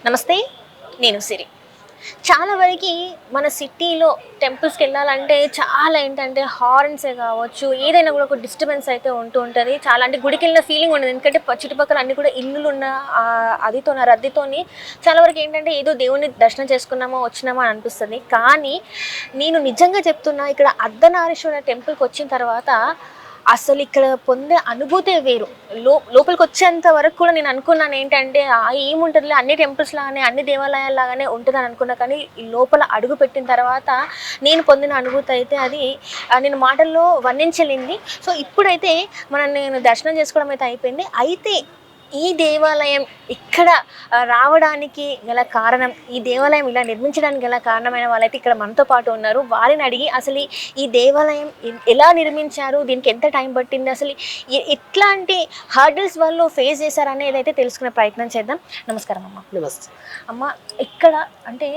నమస్తే, నేను సిరి. చాలా వరకు మన సిటీలో టెంపుల్స్కి వెళ్ళాలంటే చాలా ఏంటంటే హార్న్సే కావచ్చు, ఏదైనా కూడా ఒక డిస్టర్బెన్స్ అయితే ఉంటూ ఉంటుంది. చాలా అంటే గుడికి వెళ్ళిన ఫీలింగ్ ఉండదు, ఎందుకంటే చుట్టుపక్కల అన్ని కూడా ఇల్లులు ఉన్న అదితోని రద్దీతోని చాలా వరకు ఏంటంటే ఏదో దేవుణ్ణి దర్శనం చేసుకున్నామో వచ్చినామో అని అనిపిస్తుంది. కానీ నేను నిజంగా చెప్తున్నా, ఇక్కడ అర్ధనారీశ్వర టెంపుల్కి వచ్చిన తర్వాత అసలు ఇక్కడ పొందే అనుభూతే వేరు. లోపలికి వచ్చేంత వరకు కూడా నేను అనుకున్నాను ఏంటంటే ఏముంటుందిలే, అన్ని టెంపుల్స్ లాగానే అన్ని దేవాలయాల్లాగానే ఉంటుందని అనుకున్నా. కానీ ఈ లోపల అడుగు పెట్టిన తర్వాత నేను పొందిన అనుభూతి అయితే అది నేను మాటల్లో వర్ణించలేంది. సో ఇప్పుడైతే నేను దర్శనం చేసుకోవడం అయితే అయిపోయింది. అయితే ఈ దేవాలయం ఇక్కడ రావడానికి గల కారణం, ఈ దేవాలయం ఇలా నిర్మించడానికి గల కారణమైన వాళ్ళైతే ఇక్కడ మనతో పాటు ఉన్నారు. వారిని అడిగి అసలు ఈ దేవాలయం ఎలా నిర్మించారు, దీనికి ఎంత టైం పట్టింది, అసలు ఎట్లాంటి హర్డిల్స్ వాళ్ళు ఫేస్ చేశారనేది అయితే తెలుసుకునే ప్రయత్నం చేద్దాం. నమస్కారం అమ్మ. నమస్తే అమ్మ. ఇక్కడ అంటే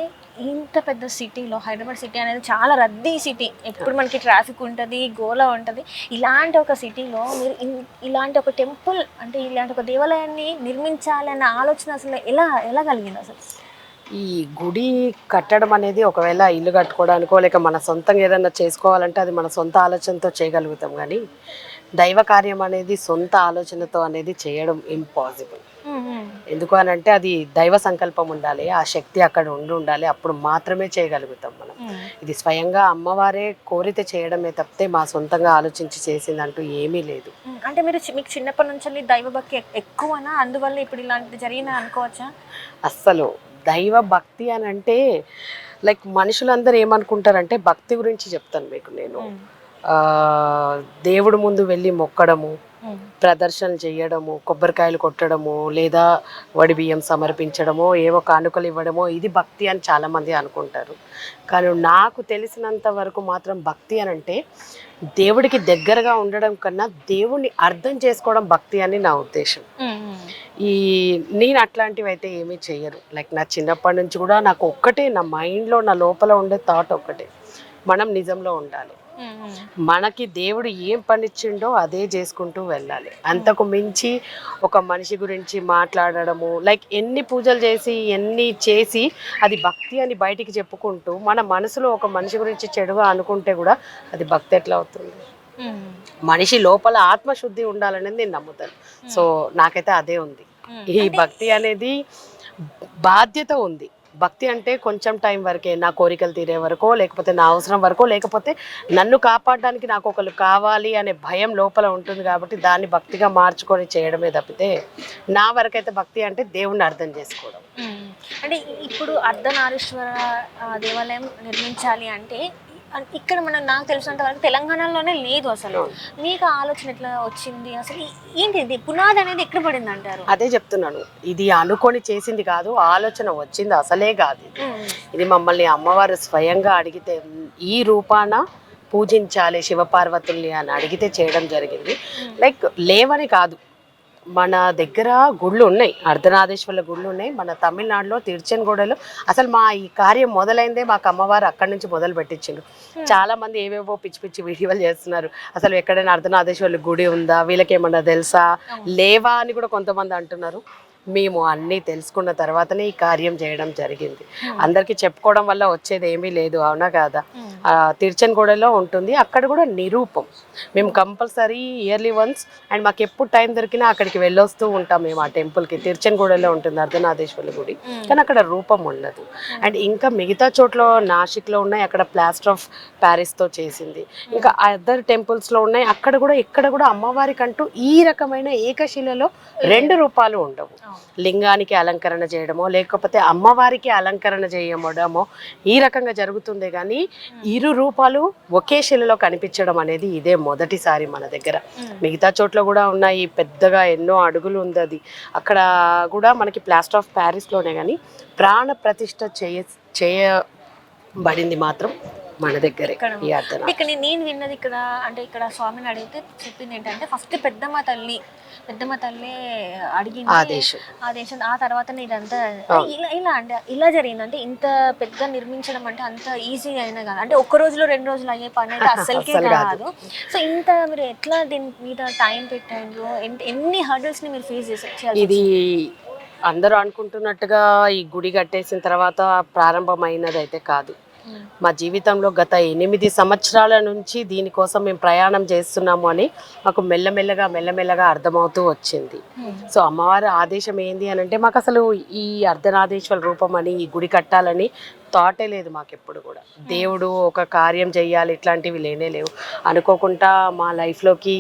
ఇంత పెద్ద సిటీలో, హైదరాబాద్ సిటీ అనేది చాలా రద్దీ సిటీ, ఎప్పుడు మనకి ట్రాఫిక్ ఉంటుంది, గోలా ఉంటుంది. ఇలాంటి ఒక సిటీలో మీరు ఇలాంటి ఒక టెంపుల్ అంటే ఇలాంటి ఒక దేవాలయాన్ని నిర్మించాలన్న ఆలోచన అసలు ఎలా కలిగింది అసలు? ఈ గుడి కట్టడం అనేది ఒకవేళ ఇల్లు కట్టుకోవడానికో లేక మన సొంతంగా ఏదైనా చేసుకోవాలంటే అది మన సొంత ఆలోచనతో చేయగలుగుతాం. కానీ దైవ కార్యం అనేది సొంత ఆలోచనతో అనేది చేయడం ఇంపాసిబుల్. ఎందుకు అని అంటే అది దైవ సంకల్పం ఉండాలి, ఆ శక్తి అక్కడ ఉండాలి, అప్పుడు మాత్రమే చేయగలుగుతాం మనం. ఇది స్వయంగా అమ్మవారే కోరితే చేయడమే తప్పితే మా సొంతంగా ఆలోచించి చేసిందంటూ ఏమీ లేదు. అంటే మీకు చిన్నప్పటి నుంచి దైవ భక్తి ఎక్కువనా, అందువల్ల ఇప్పుడు ఇలాంటిది జరిగిందని అనుకోవచ్చా? అస్సలు దైవ భక్తి అని అంటే లైక్ మనుషులందరూ ఏమనుకుంటారంటే, భక్తి గురించి చెప్తాను మీకు నేను. దేవుడు ముందు వెళ్ళి మొక్కడము, ప్రదర్శనలు చేయడము, కొబ్బరికాయలు కొట్టడము, లేదా వడి బియ్యం సమర్పించడమో, ఏవో కానుకలు ఇవ్వడమో ఇది భక్తి అని చాలామంది అనుకుంటారు. కానీ నాకు తెలిసినంత వరకు మాత్రం భక్తి అని అంటే దేవుడికి దగ్గరగా ఉండడం కన్నా దేవుణ్ణి అర్థం చేసుకోవడం భక్తి అని నా ఉద్దేశం. నేను అట్లాంటివి అయితే ఏమీ చెయ్యరు. లైక్ నా చిన్నప్పటి నుంచి కూడా నాకు ఒక్కటే, నా మైండ్లో నా లోపల ఉండే థాట్ ఒక్కటే, మనం నిజంలో ఉండాలి, మనకి దేవుడు ఏం పనిచ్చిండో అదే చేసుకుంటూ వెళ్ళాలి. అంతకు మించి ఒక మనిషి గురించి మాట్లాడడము, లైక్ ఎన్ని పూజలు చేసి ఎన్ని చేసి అది భక్తి అని బయటికి చెప్పుకుంటూ మన మనసులో ఒక మనిషి గురించి చెడుగా అనుకుంటే కూడా అది భక్తి ఎట్లా అవుతుంది? మనిషి లోపల ఆత్మశుద్ధి ఉండాలనేది నేను నమ్ముతాను. సో నాకైతే అదే ఉంది. ఈ భక్తి అనేది బాధ్యత ఉంది. భక్తి అంటే కొంచెం టైం వరకే, నా కోరికలు తీరే వరకో, లేకపోతే నా అవసరం వరకో, లేకపోతే నన్ను కాపాడడానికి నాకు ఒకరు కావాలి అనే భయం లోపల ఉంటుంది. కాబట్టి దాన్ని భక్తిగా మార్చుకొని చేయడమే తప్పితే నా వరకైతే భక్తి అంటే దేవుణ్ణి అర్థం చేసుకోవడం. అంటే ఇప్పుడు అర్ధనారీశ్వర దేవాలయం నిర్మించాలి అంటే ఇక్కడ నాకు తెలిసినంత వరకు తెలంగాణలోనే లేదు. అసలు మీకు ఆలోచన ఎట్లా వచ్చింది, అసలు ఏంటి పునాది అనేది ఎక్కడ పడింది అంటారు? అదే చెప్తున్నాను, ఇది అనుకొని చేసింది కాదు, ఆలోచన వచ్చింది అసలే కాదు. ఇది మమ్మల్ని అమ్మవారు స్వయంగా అడిగితే ఈ రూపాన పూజించాలి శివపార్వతుల్ని అని అడిగితే చేయడం జరిగింది. లైక్ లేవని కాదు, మన దగ్గర గుళ్ళు ఉన్నాయి, అర్ధనారీశ్వరుల గుళ్ళు ఉన్నాయి. మన తమిళనాడులో తిరుచెన్గూడలో అసలు మా ఈ కార్యం మొదలైందే మాకు అమ్మవారు అక్కడి నుంచి మొదలు పెట్టించిండ్రు. చాలా మంది ఏవేవో పిచ్చి పిచ్చి వీడియోలు చేస్తున్నారు. అసలు ఎక్కడైనా అర్ధనారీశ్వరుల గుడి ఉందా, వీళ్ళకేమన్నా తెలుసా, లేవా అని కూడా కొంతమంది అంటున్నారు. మేము అన్నీ తెలుసుకున్న తర్వాతనే ఈ కార్యం చేయడం జరిగింది. అందరికీ చెప్పుకోవడం వల్ల వచ్చేది ఏమీ లేదు, అవునా కాదా? తిరుచెన్గూడలో ఉంటుంది, అక్కడ కూడా నిరూపం. మేము కంపల్సరీ ఇయర్లీ వన్స్ అండ్ మాకు ఎప్పుడు టైం దొరికినా అక్కడికి వెళ్ళొస్తూ ఉంటాం మేము ఆ టెంపుల్కి. తిరుచెన్గూడలో ఉంటుంది అర్ధనారీశ్వరుల గుడి, కానీ అక్కడ రూపం ఉండదు. అండ్ ఇంకా మిగతా చోట్ల నాసిక్లో ఉన్నాయి, అక్కడ ప్లాస్టర్ ఆఫ్ ప్యారిస్తో చేసింది. ఇంకా అదర్ టెంపుల్స్లో ఉన్నాయి, అక్కడ కూడా ఇక్కడ కూడా అమ్మవారికంటూ ఈ రకమైన ఏకశిలలో 2 రూపాలు ఉండవు. లింగానికి అలంకరణ చేయడమో లేకపోతే అమ్మవారికి అలంకరణ చేయడమో ఈ రకంగా జరుగుతుంది. కానీ 2 రూపాలు ఒకే శిలలో కనిపించడం అనేది ఇదే మొదటిసారి మన దగ్గర. మిగతా చోట్ల కూడా ఉన్నాయి, పెద్దగా ఎన్నో అడుగులు ఉంది అది. అక్కడ కూడా మనకి ప్లాస్టర్ ఆఫ్ ప్యారిస్లోనే కానీ ప్రాణ ప్రతిష్ఠ చేయబడింది మాత్రం మన దగ్గరే. ఇక్కడ నేను విన్నది ఇక్కడ అంటే ఇక్కడ స్వామిని అడిగితే చెప్పింది ఏంటంటే ఫస్ట్ పెద్దమ్మ తల్లి అడిగింది ఆదేశం, ఆ తర్వాత ఇదంతా ఇలా జరిగింది. అంటే ఇంత పెద్ద నిర్మించడం అంటే అంత ఈజీ అయినా కాదు, అంటే ఒక్క రోజులో 2 రోజులు అయ్యే పని అయితే అస్సలకే కాదు. సో ఇంత మీరు ఎట్లా దీని మీద టైం పెట్టారు, ఎన్ని హర్డల్స్ ని మీరు ఫేస్ చేశారు? ఇది అందరూ అనుకుంటున్నట్టుగా ఈ గుడి కట్టేసిన తర్వాత ప్రారంభమైనది అయితే కాదు. మా జీవితంలో గత 8 సంవత్సరాల నుంచి దీనికోసం మేము ప్రయాణం చేస్తున్నాము అని మాకు మెల్లమెల్లగా అర్థమవుతూ వచ్చింది. సో అమ్మవారి ఆదేశం ఏంది అని అంటే మాకు అసలు ఈ అర్ధనాదేశ్వర రూపం అని ఈ గుడి కట్టాలని థాటే లేదు మాకెప్పుడు కూడా. దేవుడు ఒక కార్యం చెయ్యాలి ఇట్లాంటివి లేనే లేవు. అనుకోకుండా మా లైఫ్లోకి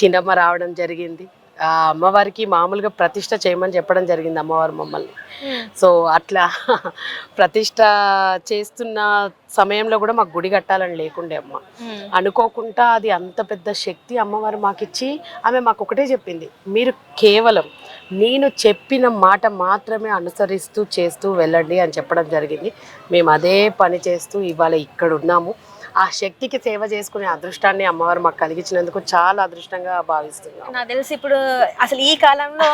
చిన్నమ్మ రావడం జరిగింది. ఆ అమ్మవారికి మామూలుగా ప్రతిష్ట చేయమని చెప్పడం జరిగింది అమ్మవారు మమ్మల్ని. సో అట్లా ప్రతిష్ట చేస్తున్న సమయంలో కూడా మాకు గుడి కట్టాలని లేకుండే అమ్మ. అనుకోకుండా అది అంత పెద్ద శక్తి అమ్మవారు మాకిచ్చి ఆమె మాకు ఒకటే చెప్పింది, మీరు కేవలం నేను చెప్పిన మాట మాత్రమే అనుసరిస్తూ చేస్తూ వెళ్ళండి అని చెప్పడం జరిగింది. మేము అదే పని చేస్తూ ఇవాళ ఇక్కడ ఉన్నాము. ఆ శక్తికి సేవ చేసుకునే అదృష్టాన్ని అమ్మవారు మాకు కలిగించినందుకు చాలా అదృష్టంగా భావిస్తున్నాం. నాకు తెలిసి ఇప్పుడు అసలు ఈ కాలంలో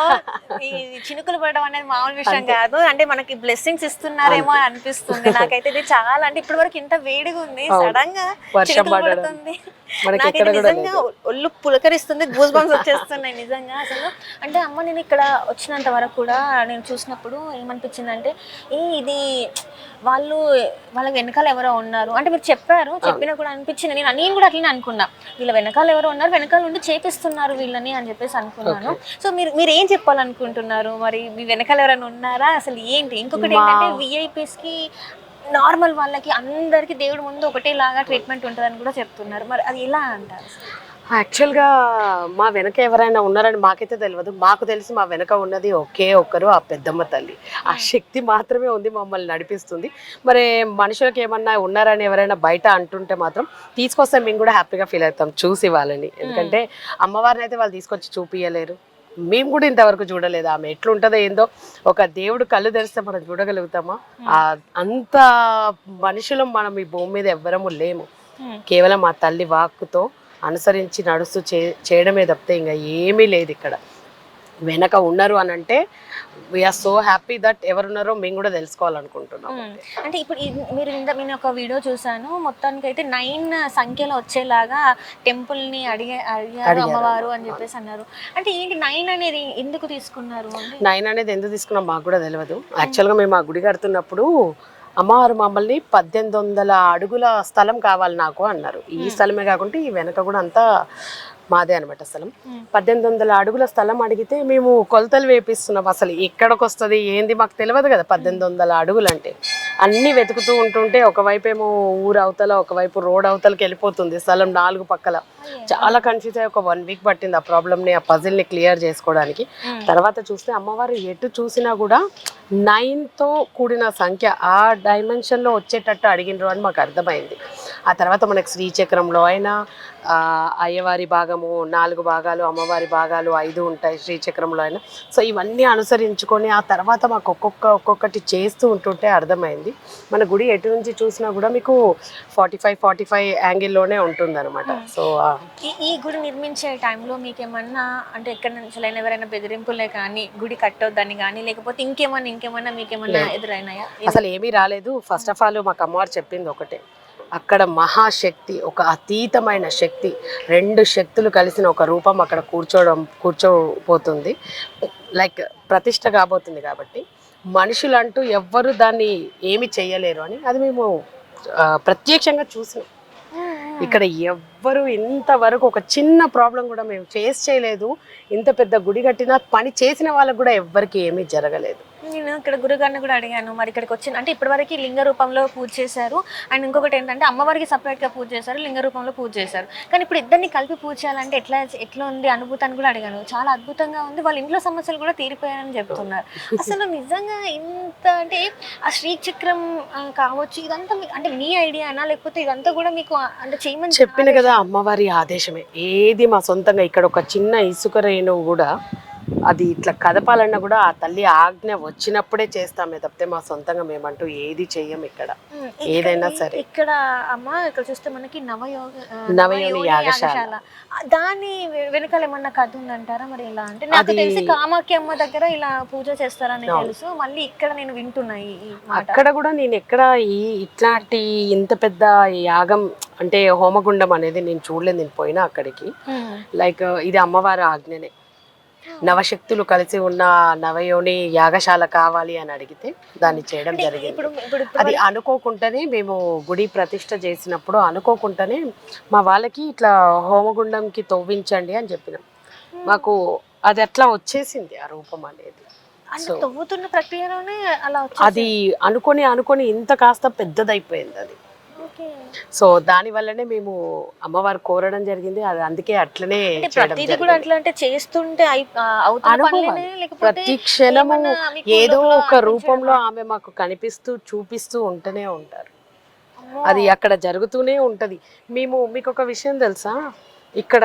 ఈ చినుకులు పడడం అనేది మామూలు విషయం కాదు. అంటే మనకి బ్లెస్సింగ్స్ ఇస్తున్నారేమో అని అనిపిస్తుంది నాకైతే. ఇది చాలా అంటే ఇప్పటి వరకు ఇంత వేడిగా ఉంది, సడన్ గా వర్షం పడుతుంది, నాకైతే నిజంగా ఒళ్ళు పులకరిస్తుంది, గూస్ బంప్స్ వచ్చేస్తున్నాయి నిజంగా. అసలు అంటే అమ్మ నేను ఇక్కడ వచ్చినంత వరకు కూడా నేను చూసినప్పుడు ఏమనిపించింది అంటే ఇది వాళ్ళ వెనకాల ఎవరో ఉన్నారు అంటే మీరు చెప్పినా కూడా అనిపించింది. నేను కూడా అట్లనే అనుకున్నా, వీళ్ళ వెనకాల ఎవరో ఉన్నారు, వెనకాల నుండి చేపిస్తున్నారు వీళ్ళని అని చెప్పేసి అనుకున్నాను. సో మీరు ఏం చెప్పాలనుకుంటున్నారు మరి? మీ వెనకాల ఎవరైనా ఉన్నారా అసలు ఏంటి? ఇంకొకటి ఏంటంటే విఐపీస్ కి నార్మల్ వాళ్ళకి అందరికి దేవుడి ముందు ఒకటేలాగా ట్రీట్మెంట్ ఉంటుందని కూడా చెప్తున్నారు. మరి అది ఎలా అంటారు? యాక్చువల్గా మా వెనక ఎవరైనా ఉన్నారని మాకైతే తెలియదు. మాకు తెలిసి మా వెనక ఉన్నది ఒకే ఒక్కరు, ఆ పెద్దమ్మ తల్లి. ఆ శక్తి మాత్రమే ఉంది, మమ్మల్ని నడిపిస్తుంది. మరి మనుషులకు ఏమన్నా ఉన్నారని ఎవరైనా బయట అంటుంటే మాత్రం తీసుకొస్తే మేము కూడా హ్యాపీగా ఫీల్ అవుతాం చూసి వాళ్ళని. ఎందుకంటే అమ్మవారిని అయితే వాళ్ళు తీసుకొచ్చి చూపించలేరు, మేము కూడా ఇంతవరకు చూడలేదు. ఆమె ఎట్లుంటుందో ఏందో, ఒక దేవుడు కళ్ళు తెరిస్తే మనం చూడగలుగుతామా? అంత మనుషులం మనం ఈ భూమి మీద ఎవ్వరము లేము. కేవలం ఆ తల్లి వాక్కుతో అనుసరించి నడుస్తూ చేయడమే తప్పితే ఇంకా ఏమీ లేదు. ఇక్కడ వెనక ఉన్నారు అని అంటే వీఆర్ సో హ్యాపీ దట్ ఎవరున్నారో మేము కూడా తెలుసుకోవాలనుకుంటున్నాం. అంటే ఇప్పుడు నేను ఒక వీడియో చూసాను, మొత్తానికి అయితే 9 సంఖ్యలో వచ్చేలాగా టెంపుల్ని అడిగారు అమ్మవారు అని చెప్పేసి అన్నారు. అంటే ఏంటి 9 అనేది ఎందుకు తీసుకున్నారు? 9 అనేది ఎందుకు తీసుకున్నాం మాకు కూడా తెలియదు. యాక్చువల్గా మేము ఆ గుడి కడుతున్నప్పుడు అమ్మవారు మమ్మల్ని 1800 అడుగుల స్థలం కావాలి నాకు అన్నారు. ఈ స్థలమే కాకుండా ఈ వెనక కూడా అంతా మాదే అనమాట స్థలం. 1800 అడుగుల స్థలం అడిగితే మేము కొలతలు వేపిస్తున్నాం. అసలు ఎక్కడికి వస్తుంది ఏంది మాకు తెలియదు కదా. 1800 అడుగులు అంటే అన్నీ వెతుకుతూ ఉంటుంటే ఒకవైపు ఏమో ఊరు అవతల, ఒకవైపు రోడ్ అవతలకి వెళ్ళిపోతుంది స్థలం 4 పక్కల. చాలా కన్ఫ్యూజ్ అయ్యి ఒక 1 వీక్ పట్టింది ఆ ప్రాబ్లమ్ని, ఆ పజిల్ని క్లియర్ చేసుకోవడానికి. తర్వాత చూస్తే అమ్మవారు ఎటు చూసినా కూడా 9తో కూడిన సంఖ్య ఆ డైమెన్షన్లో వచ్చేటట్టు అడిగినరు అని మాకు అర్థమైంది. ఆ తర్వాత మనకు శ్రీచక్రంలో అయినా అయ్యవారి భాగము 4 భాగాలు, అమ్మవారి భాగాలు 5 ఉంటాయి శ్రీచక్రంలో అయినా. సో ఇవన్నీ అనుసరించుకొని ఆ తర్వాత మాకు ఒక్కొక్కటి చేస్తూ ఉంటుంటే అర్థమైంది మన గుడి ఎటు నుంచి చూసినా కూడా మీకు 45 యాంగిల్లోనే ఉంటుంది అనమాట. సో ఈ గుడి నిర్మించే టైంలో మీకేమన్నా అంటే ఎక్కడి నుంచి ఎవరైనా బెదిరింపులే కానీ గుడి కట్టొద్దని కానీ లేకపోతే ఇంకేమన్నా మీకేమన్నా ఎదురైనాయా? అసలు ఏమీ రాలేదు. ఫస్ట్ ఆఫ్ ఆల్ మాకు అమ్మవారు చెప్పింది ఒకటే, అక్కడ మహాశక్తి, ఒక అతీతమైన శక్తి, 2 శక్తులు కలిసిన ఒక రూపం అక్కడ కూర్చోపోతుంది. లైక్ ప్రతిష్ట కాబోతుంది కాబట్టి మనుషులంటూ ఎవ్వరు దాన్ని ఏమి చెయ్యలేరు అని అది మేము ప్రత్యక్షంగా చూసినాం. ఇక్కడ ఎవ్వరు ఇంతవరకు ఒక చిన్న ప్రాబ్లం కూడా మేము ఫేస్ చేయలేదు. ఇంత పెద్ద గుడి కట్టిన పని చేసిన వాళ్ళకు కూడా ఎవ్వరికి ఏమీ జరగలేదు. నేను ఇక్కడ గురుగారిని కూడా అడిగాను, మరి ఇక్కడికి వచ్చిన అంటే ఇప్పటివరకు లింగ రూపంలో పూజ చేశారు అండ్ ఇంకొకటి ఏంటంటే అమ్మవారికి సపరేట్గా పూజ చేశారు, లింగ రూపంలో పూజ చేశారు. కానీ ఇప్పుడు ఇద్దరిని కలిపి పూజ చేయాలంటే ఎట్లా ఉంది అనుభూతాన్ని కూడా అడిగాను. చాలా అద్భుతంగా ఉంది, వాళ్ళ ఇంట్లో సమస్యలు కూడా తీరిపోయాయని చెప్తున్నారు. అసలు నిజంగా ఇంత అంటే ఆ శ్రీచక్రం కావచ్చు ఇదంతా అంటే మీ ఐడియానా లేకపోతే ఇదంతా కూడా మీకు అంటే చేయమని చెప్పిన కదా అమ్మవారి ఆదేశమే. ఏది మా సొంతంగా ఇక్కడ ఒక చిన్న ఇసుక రేణువు కూడా అది ఇట్లా కదపాలన్నా కూడా ఆ తల్లి ఆజ్ఞ వచ్చినప్పుడే చేస్తామే తప్పితే మా సొంతంగా మేమంటూ ఏది చెయ్యం. ఇక్కడ ఏదైనా సరే ఇక్కడ అమ్మ ఇక్కడ చూస్తే మనకి నవయోని యాగశాల, దాని వెనకాల ఏమన్నా కథ ఉందంటారా? మరి ఇలా అంటే నాకు తెలిసి కామాఖ్య అమ్మ దగ్గర ఇలా పూజ చేస్తారని తెలుసు, మళ్ళీ ఇక్కడ నేను వింటున్నా అక్కడ కూడా నేను ఎక్కడ ఇట్లాంటి ఇంత పెద్ద యాగం అంటే హోమగుండం అనేది నేను చూడలేదు. నేను పోయినా అక్కడికి లైక్ ఇది అమ్మవారి ఆజ్ఞనే. నవశక్తులు కలిసి ఉన్న నవయోని యాగశాల కావాలి అని అడిగితే దాన్ని చేయడం జరిగింది. ఇప్పుడు ఇప్పుడు అది అనుకోకుండానే మేము గుడి ప్రతిష్ట చేసినప్పుడు అనుకోకుండానే మా వాళ్ళకి ఇట్లా హోమగుండంకి తవ్వించండి అని చెప్పినాం. మాకు అది అట్లా వచ్చేసింది ఆ రూపం అనేది. అంటే తవ్వుతున్న ప్రక్రియలోనే అలా అది అనుకొని ఇంత కాస్త పెద్దదైపోయింది అది. సో దాని వల్లనే మేము అమ్మవారు కోరడం జరిగింది. అది అందుకే అట్లనే ప్రతిదీ కూడా అట్లా అంటే చేస్తుంటే ప్రతి క్షణము ఏదో ఒక రూపంలో ఆమె మాకు కనిపిస్తూ చూపిస్తూ ఉంటూనే ఉంటారు. అది అక్కడ జరుగుతూనే ఉంటది. మీకు ఒక విషయం తెలుసా, ఇక్కడ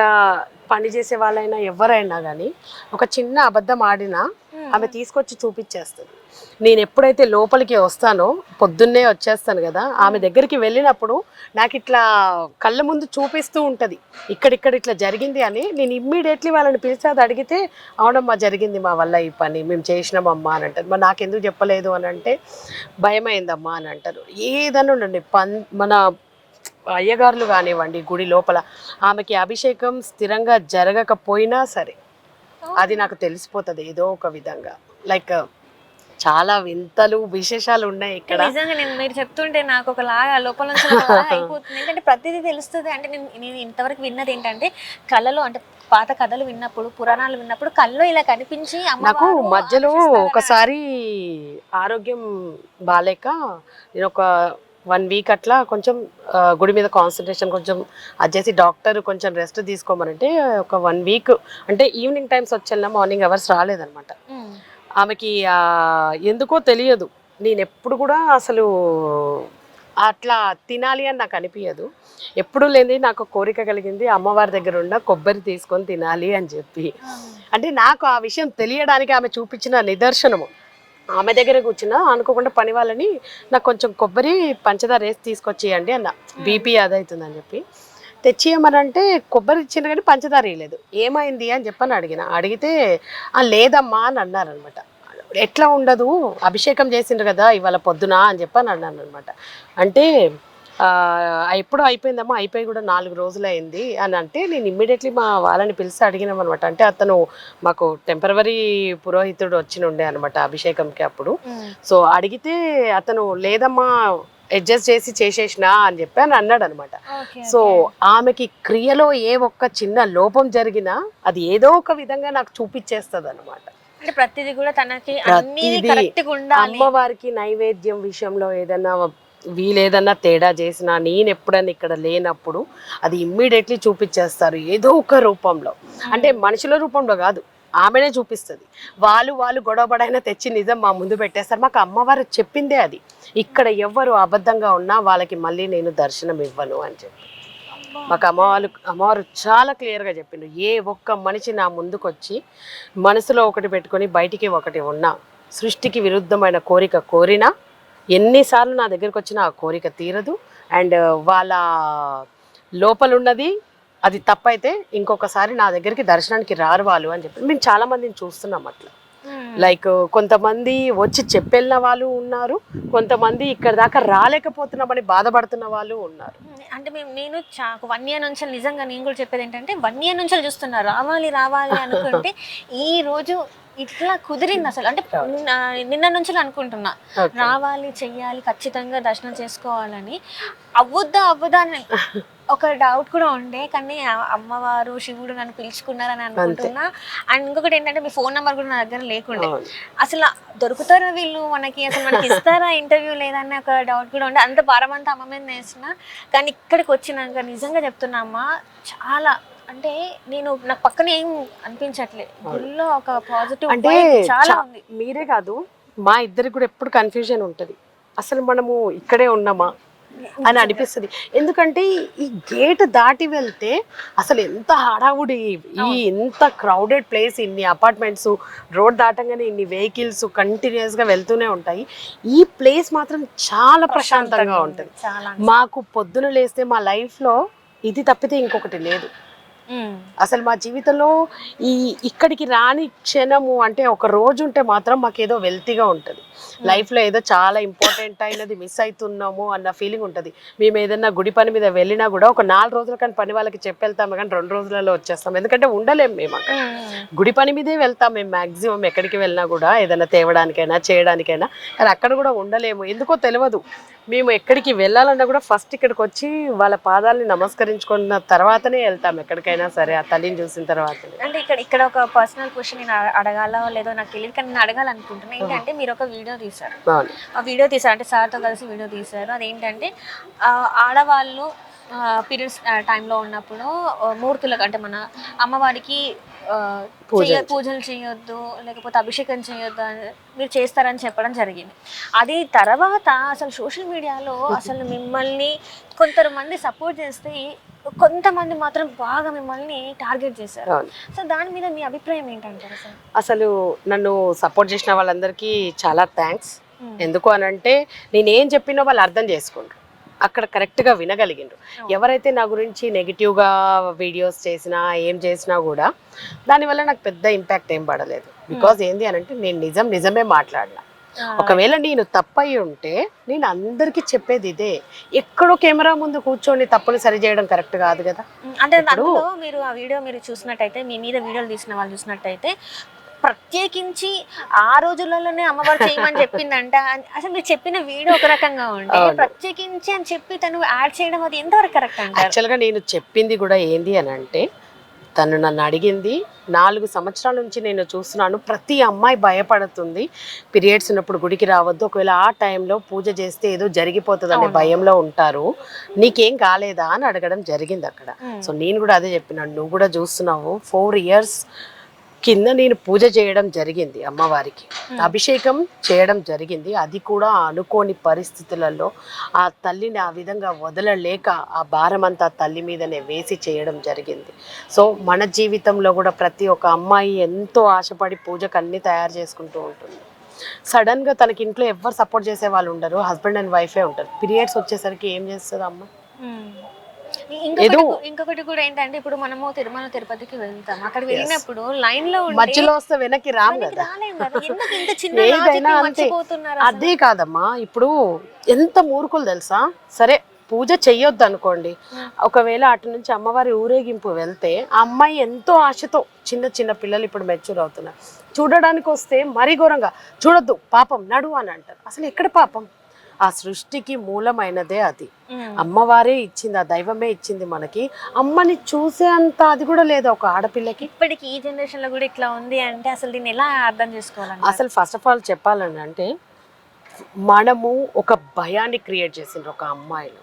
పని చేసే వాళ్ళైనా ఎవరైనా కానీ ఒక చిన్న అబద్ధం ఆడినా ఆమె తీసుకొచ్చి చూపించేస్తుంది. నేను ఎప్పుడైతే లోపలికి వస్తానో పొద్దున్నే వచ్చేస్తాను కదా, ఆమె దగ్గరికి వెళ్ళినప్పుడు నాకు ఇట్లా కళ్ళ ముందు చూపిస్తూ ఉంటుంది ఇక్కడిక్కడ ఇట్లా జరిగింది అని. నేను ఇమ్మీడియట్లీ వాళ్ళని పిలిచి అది అడిగితే అవునమ్మా జరిగింది మా వల్ల ఈ పని మేము చేసినామమ్మా అని అంటారు. మరి నాకెందుకు చెప్పలేదు అని అంటే భయమైందమ్మా అని అంటారు. ఏదన్నా ఉండండి మన అయ్యగారులు కానివ్వండి గుడి లోపల ఆమెకి అభిషేకం స్థిరంగా జరగకపోయినా సరే అది నాకు తెలిసిపోతుంది ఏదో ఒక విధంగా. లైక్ చాలా వింతలు విశేషాలు ఉన్నాయి ఇక్కడ. నిజంగా మీరు చెప్తుంటే నాకు ఒకలాగా లోపల నుంచి అయిపోతుంది. ఏంటంటే ప్రతిదీ తెలుస్తుంది. అంటే నేను ఇంతవరకు విన్నది ఏంటంటే కళలో, అంటే పాత కథలు విన్నప్పుడు పురాణాలు విన్నప్పుడు కళ్ళు ఇలా కనిపించి నాకు మధ్యలో ఒకసారి ఆరోగ్యం బాలేక నేను ఒక 1 వీక్ అట్లా కొంచెం గుడి మీద కాన్సన్ట్రేషన్ కొంచెం అది చేసి డాక్టర్ కొంచెం రెస్ట్ తీసుకోమనంటే ఒక 1 వీక్ అంటే ఈవినింగ్ టైమ్స్ వచ్చేలా మార్నింగ్ అవర్స్ రాలేదనమాట. ఆమెకి ఎందుకో తెలియదు. నేను ఎప్పుడు కూడా అసలు అట్లా తినాలి అని నాకు అనిపించదు. ఎప్పుడు లేని నాకు కోరిక కలిగింది అమ్మవారి దగ్గర ఉన్న కొబ్బరి తీసుకొని తినాలి అని చెప్పి. అంటే నాకు ఆ విషయం తెలియడానికి ఆమె చూపించిన నిదర్శనము. ఆమె దగ్గర కూర్చున్నా అనుకోకుండా పని వాళ్ళని నాకు కొంచెం కొబ్బరి పంచదార వేసి తీసుకొచ్చేయండి అన్న, బీపీ అదవుతుందని చెప్పి తెచ్చియమనంటే కొబ్బరి ఇచ్చిన కానీ పంచదార వేయలేదు. ఏమైంది అని చెప్పని అడిగితే లేదమ్మా అని అన్నారనమాట. ఎట్లా ఉండదు అభిషేకం చేసిండ్రు కదా ఇవాళ పొద్దున అని చెప్పని అన్నాను అనమాట. అంటే ఎప్పుడో అయిపోయిందమ్మా, అయిపోయి కూడా 4 రోజులు అయింది అని అంటే నేను ఇమ్మీడియట్లీ మా వాళ్ళని పిలిచి అడిగినాం అనమాట. అంటే అతను మాకు టెంపరవరీ పురోహితుడు వచ్చినుండే అనమాట అభిషేకంకి అప్పుడు. సో అడిగితే అతను లేదమ్మా అడ్జస్ట్ చేసి చేసేసినా అని చెప్పి అని అన్నాడు అనమాట. సో ఆమెకి క్రియలో ఏ ఒక్క చిన్న లోపం జరిగినా అది ఏదో ఒక విధంగా నాకు చూపించేస్తుంది అనమాట. ప్రతిదీ కూడా తనకి అమ్మవారికి నైవేద్యం విషయంలో ఏదైనా వీలేదన్నా తేడా చేసినా నేను ఎప్పుడైనా ఇక్కడ లేనప్పుడు అది ఇమ్మీడియట్లీ చూపించేస్తారు ఏదో ఒక రూపంలో. అంటే మనుషుల రూపంలో కాదు, ఆమెనే చూపిస్తుంది. వాళ్ళు గొడవపడైనా తెచ్చి నిజం మా ముందు పెట్టేస్తారు. మాకు అమ్మవారు చెప్పిందే అది, ఇక్కడ ఎవ్వరు అబద్ధంగా ఉన్నా వాళ్ళకి మళ్ళీ నేను దర్శనం ఇవ్వను అని చెప్పి మాకు అమ్మవారు చాలా క్లియర్గా చెప్పిండు. ఏ ఒక్క మనిషి నా ముందుకు వచ్చి మనసులో ఒకటి పెట్టుకొని బయటికి ఒకటి ఉన్నా, సృష్టికి విరుద్ధమైన కోరిక కోరినా, ఎన్నిసార్లు నా దగ్గరకు వచ్చినా ఆ కోరిక తీరదు. అండ్ వాళ్ళ లోపలున్నది అది తప్పైతే ఇంకొకసారి నా దగ్గరికి దర్శనానికి రారు వాళ్ళు అని చెప్పి మేము చాలా మందిని చూస్తున్నాం అట్లా. లైక్ కొంతమంది వచ్చి చెప్పెళ్ళిన వాళ్ళు ఉన్నారు, కొంతమంది ఇక్కడ దాకా రాలేకపోతున్నామని బాధపడుతున్న వాళ్ళు ఉన్నారు. అంటే నేను 1 year నుంచి నిజంగా నేను కూడా చెప్పేది ఏంటంటే 1 year నుంచి చూస్తున్నా రావాలి అనుకుంటే ఈ రోజు ఇట్లా కుదిరింది అసలు. అంటే నిన్న నుంచి అనుకుంటున్నా రావాలి, చెయ్యాలి, ఖచ్చితంగా దర్శనం చేసుకోవాలని. అవ్వద్దా అని ఒక డౌట్ కూడా ఉండే, కానీ అమ్మవారు శివుడు నన్ను పిలుచుకున్నారని అనుకుంటున్నా. అండ్ ఇంకొకటి ఏంటంటే మీ ఫోన్ నెంబర్ కూడా నా దగ్గర లేకుండే. అసలు దొరుకుతారా వీళ్ళు మనకి, అసలు మనకి ఇస్తారా ఇంటర్వ్యూ లేదన్న ఒక డౌట్ కూడా ఉండే. అంత భారమంతా అమ్మ మీద వేస్తున్నా. కానీ ఇక్కడికి వచ్చినాక నిజంగా చెప్తున్నా అమ్మ, చాలా అంటే నాకు పక్కన ఏం అనిపించట్లేదు, గుళ్ళో ఒక పాజిటివ్ అంటే చాలా ఉంది. మీరే కాదు మా ఇద్దరికి కూడా ఎప్పుడు కన్ఫ్యూజన్ ఉంటుంది, అసలు మనము ఇక్కడే ఉన్నామా అని అనిపిస్తుంది. ఎందుకంటే ఈ గేట్ దాటి వెళ్తే అసలు ఎంత హడావుడి, ఎంత క్రౌడెడ్ ప్లేస్, ఇన్ని అపార్ట్మెంట్స్, రోడ్ దాటంగానే ఇన్ని వెహికల్స్ కంటిన్యూస్గా వెళ్తూనే ఉంటాయి. ఈ ప్లేస్ మాత్రం చాలా ప్రశాంతంగా ఉంటుంది. మాకు పొద్దున లేస్తే మా లైఫ్లో ఇది తప్పితే ఇంకొకటి లేదు. అసలు మా జీవితంలో ఇక్కడికి రాని క్షణము అంటే ఒక రోజు ఉంటే మాత్రం మాకేదో వెల్తీగా ఉంటుంది. లైఫ్లో ఏదో చాలా ఇంపార్టెంట్ అయినది మిస్ అవుతున్నాము అన్న ఫీలింగ్ ఉంటుంది. మేము ఏదైనా గుడి పని మీద వెళ్ళినా కూడా ఒక 4 రోజుల కానీ పని వాళ్ళకి చెప్పి వెళ్తాము, కానీ 2 రోజులలో వచ్చేస్తాం. ఎందుకంటే ఉండలేము మేము అక్కడ. గుడి పని మీదే వెళ్తాం మేము మ్యాక్సిమం. ఎక్కడికి వెళ్ళినా కూడా ఏదైనా తేవడానికైనా చేయడానికైనా, కానీ అక్కడ కూడా ఉండలేము. ఎందుకో తెలియదు. మేము ఎక్కడికి వెళ్ళాలన్నా కూడా ఫస్ట్ ఇక్కడికి వచ్చి వాళ్ళ పాదాలని నమస్కరించుకున్న తర్వాతనే వెళ్తాం ఎక్కడికైనా సరే, ఆ తల్లిని చూసిన తర్వాతనే. అంటే ఇక్కడ ఒక పర్సనల్ క్వశ్చన్ నేను అడగాలో లేదో నాకు తెలియదు, కానీ నేను అడగాలనుకుంటున్నాను. ఏంటంటే మీరు ఒక వీడియో తీశారు, ఆ వీడియో తీశారు అంటే సార్తో కలిసి వీడియో తీశారు. అదేంటంటే ఆడవాళ్ళు పీరియడ్స్ టైంలో ఉన్నప్పుడు మూర్తులకు అంటే మన అమ్మవారికి పూజలు చేయొద్దు, లేకపోతే అభిషేకం చేయొద్దు అని మీరు చేస్తారని చెప్పడం జరిగింది. అది తర్వాత అసలు సోషల్ మీడియాలో అసలు మిమ్మల్ని కొంతమంది సపోర్ట్ చేస్తే, కొంతమంది మాత్రం బాగా మిమ్మల్ని టార్గెట్ చేశారు. సో దాని మీద మీ అభిప్రాయం ఏంటంటారు? అసలు నన్ను సపోర్ట్ చేసిన వాళ్ళందరికీ చాలా థ్యాంక్స్. ఎందుకు అనంటే నేనేం చెప్పినా వాళ్ళు అర్థం చేసుకుంటారు, అక్కడ కరెక్ట్గా వినగలిగిండ్రు. ఎవరైతే నా గురించి నెగిటివ్గా వీడియోస్ చేసినా ఏం చేసినా కూడా దానివల్ల నాకు పెద్ద ఇంపాక్ట్ ఏం పడలేదు. బికాజ్ ఏంది అనంటే నేను నిజమే మాట్లాడినా. ఒకవేళ నేను తప్పయి ఉంటే నేను అందరికీ చెప్పేది ఇదే, ఎక్కడో కెమెరా ముందు కూర్చొని తప్పుని సరి చేయడం కరెక్ట్ కాదు కదా. అంటే అందులో మీరు ఆ వీడియో మీరు చూసినట్టయితే, మీ మీద వీడియోలు తీసిన వాళ్ళు చూసినట్టయితే ప్రత్యేకించి ఆ రోజులలోనే అమ్మవారు చేయమని చెప్పిందంట. అసలు మీరు చెప్పిన వీడియో ఒక రకంగా ఉంటే ప్రత్యేకించి అని చెప్పి తను యాడ్ చేయడం అది ఎంతవరకు కరెక్ట్ అంటే? యాక్చువల్గా నేను చెప్పింది కూడా ఏంది అని అంటే, తను నన్ను అడిగింది 4 సంవత్సరాల నుంచి నేను చూస్తున్నాను, ప్రతి అమ్మాయి భయపడుతుంది పీరియడ్స్ ఉన్నప్పుడు గుడికి రావద్దు, ఒకవేళ ఆ టైంలో పూజ చేస్తే ఏదో జరిగిపోతుంది అనే భయంలో ఉంటారు, నీకేం కాలేదా అని అడగడం జరిగింది అక్కడ. సో నేను కూడా అదే చెప్పినాను, నువ్వు కూడా చూస్తున్నావు 4 years కింద నేను పూజ చేయడం జరిగింది, అమ్మవారికి అభిషేకం చేయడం జరిగింది. అది కూడా అనుకోని పరిస్థితులలో ఆ తల్లిని ఆ విధంగా వదలలేక ఆ భారం అంతా తల్లి మీదనే వేసి చేయడం జరిగింది. సో మన జీవితంలో కూడా ప్రతి ఒక్క అమ్మాయి ఎంతో ఆశపడి పూజకు అన్నీ తయారు చేసుకుంటూ ఉంటుంది. సడన్గా తనకి ఇంట్లో ఎవరు సపోర్ట్ చేసే వాళ్ళు ఉండరు, హస్బెండ్ అండ్ వైఫే ఉంటారు. పీరియడ్స్ వచ్చేసరికి ఏం చేస్తుంది అమ్మ? ఇంకొకటి కూడా ఏంటంటే, ఇప్పుడు మనము తిరుమల తిరుపతికి వెళ్తాం, అక్కడ వెళ్ళినప్పుడు లైన్ లో మధ్యలో వస్తే వెనక్కి రాము కదా. ఏదైనా అంతే. అదే కాదమ్మా, ఇప్పుడు ఎంత మూర్ఖులు తెలుసా? సరే పూజ చెయ్యొద్దు అనుకోండి, ఒకవేళ అటు నుంచి అమ్మవారి ఊరేగింపు వెళ్తే ఆ అమ్మాయి ఎంతో ఆశతో, చిన్న పిల్లలు ఇప్పుడు మెచ్యూర్ అవుతున్నారు, చూడడానికి వస్తే మరీ ఘోరంగా చూడొద్దు పాపం నడు అని అంటారు. అసలు ఎక్కడ పాపం? ఆ సృష్టికి మూలమైనదే అది, అమ్మవారే ఇచ్చింది, ఆ దైవమే ఇచ్చింది మనకి. అమ్మని చూసే అంత అది కూడా లేదు ఒక ఆడపిల్లకి. ఇప్పటికి ఈ జనరేషన్ లో కూడా ఇట్లా ఉంది అంటే అసలు దీన్ని ఎలా అర్థం చేసుకోవాలి? అసలు ఫస్ట్ ఆఫ్ ఆల్ చెప్పాలని అంటే, మనము ఒక భయాన్ని క్రియేట్ చేసిండ్రు ఒక అమ్మాయిలో,